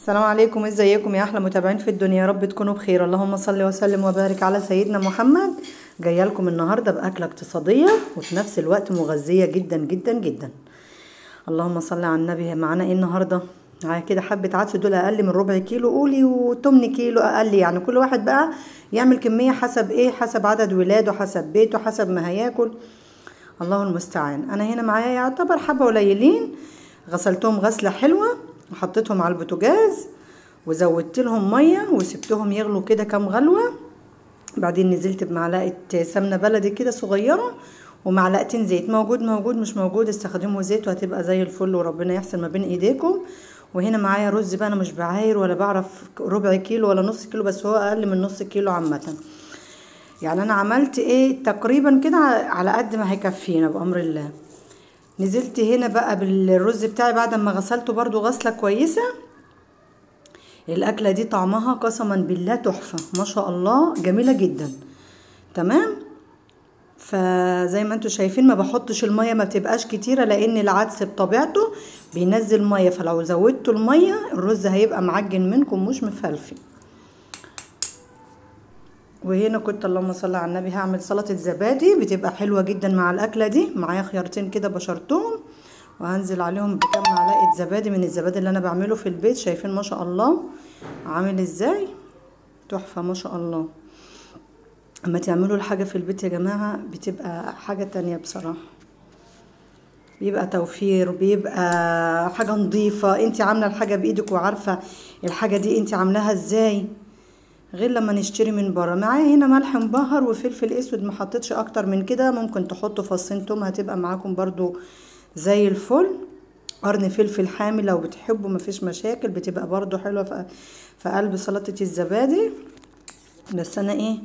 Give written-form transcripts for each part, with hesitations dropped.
السلام عليكم، ازيكم يا احلى متابعين في الدنيا؟ يا رب تكونوا بخير. اللهم صل وسلم وبارك على سيدنا محمد. جايه لكم النهارده باكله اقتصاديه وفي نفس الوقت مغذيه جدا جدا جدا. اللهم صل على النبي. معانا ايه النهارده؟ معايا كده حبه عدس، دول اقل من ربع كيلو قولي، وتمن كيلو اقل، يعني كل واحد بقى يعمل كميه حسب ايه، حسب عدد ولاده، حسب بيته، حسب ما هياكل. الله المستعان. انا هنا معايا يعتبر حبه قليلين، غسلتهم غسله حلوه وحطيتهم على البوتاجاز وزودت لهم ميه وسبتهم يغلوا كده كام غلوه. بعدين نزلت بمعلقه سمنه بلدي كده صغيره ومعلقتين زيت، موجود مش موجود استخدموا زيت وهتبقى زي الفل، وربنا يحسن ما بين ايديكم. وهنا معايا رز بقى، انا مش بعاير ولا بعرف ربع كيلو ولا نص كيلو، بس هو اقل من نص كيلو عامه. يعني انا عملت ايه تقريبا كده على قد ما هيكفينا بامر الله. نزلت هنا بقى بالرز بتاعي بعد ما غسلته برضو غسله كويسه. الاكله دي طعمها قسما بالله تحفه، ما شاء الله جميله جدا. تمام. فزي ما انتوا شايفين ما بحطش الميه، ما بتبقاش كتيره، لان العدس بطبيعته بينزل ميه، فلو زودتوا الميه الرز هيبقى معجن منكم مش مفلفل. وهنا كنت اللهم صل على النبي هعمل سلطه زبادي بتبقى حلوه جدا مع الاكله دي. معايا خيارتين كده بشرتهم وهنزل عليهم بكام معلقه زبادي من الزبادي اللي انا بعمله في البيت. شايفين ما شاء الله عامل ازاي؟ تحفه ما شاء الله. اما تعملوا الحاجه في البيت يا جماعه بتبقى حاجه تانية بصراحه، بيبقى توفير، بيبقى حاجه نظيفه. انت عامله الحاجه بايدك وعارفه الحاجه دي انت عاملاها ازاي، غير لما نشتري من بره. معايا هنا ملح مبهر وفلفل اسود، ما حطيتش اكتر من كده، ممكن تحطوا فصين توم هتبقى معاكم برضو زي الفل. قرن فلفل حامي لو بتحبوا مفيش مشاكل، بتبقى برضو حلوه في قلب سلطه الزبادي. بس انا ايه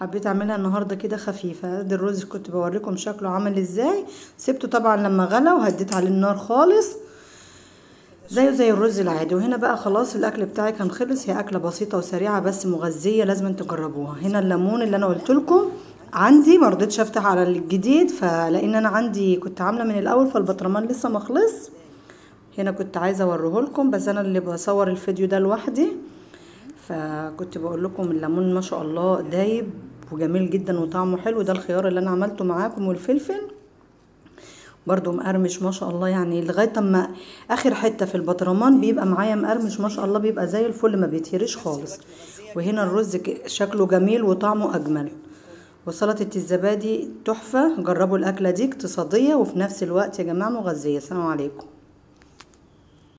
حبيت اعملها النهارده كده خفيفه. ادي الرز كنت بوريكم شكله عامل ازاي، سبته طبعا لما غلى وهديت عليه النار خالص زيه زي الرز العادي. وهنا بقى خلاص الاكل بتاعي كان خلص. هي اكله بسيطه وسريعه بس مغذيه، لازم تجربوها. هنا الليمون اللي انا قلت لكم عندي، ما رضيتش افتح على الجديد فلان انا عندي كنت عامله من الاول فالبطرمان لسه ما خلص. هنا كنت عايزه اوريه لكم بس انا اللي بصور الفيديو ده لوحدي، فكنت بقول لكم الليمون ما شاء الله دايب وجميل جدا وطعمه حلو. ده الخيار اللي انا عملته معاكم والفلفل برضو مقرمش ما شاء الله، يعني لغايه اما اخر حته في البطرمان بيبقى معايا مقرمش ما شاء الله، بيبقى زي الفل ما بيتهريش خالص. وهنا الرز شكله جميل وطعمه اجمل. وسلطه الزبادي تحفه. جربوا الاكله دي اقتصاديه وفي نفس الوقت يا جماعه مغذيه. السلام عليكم.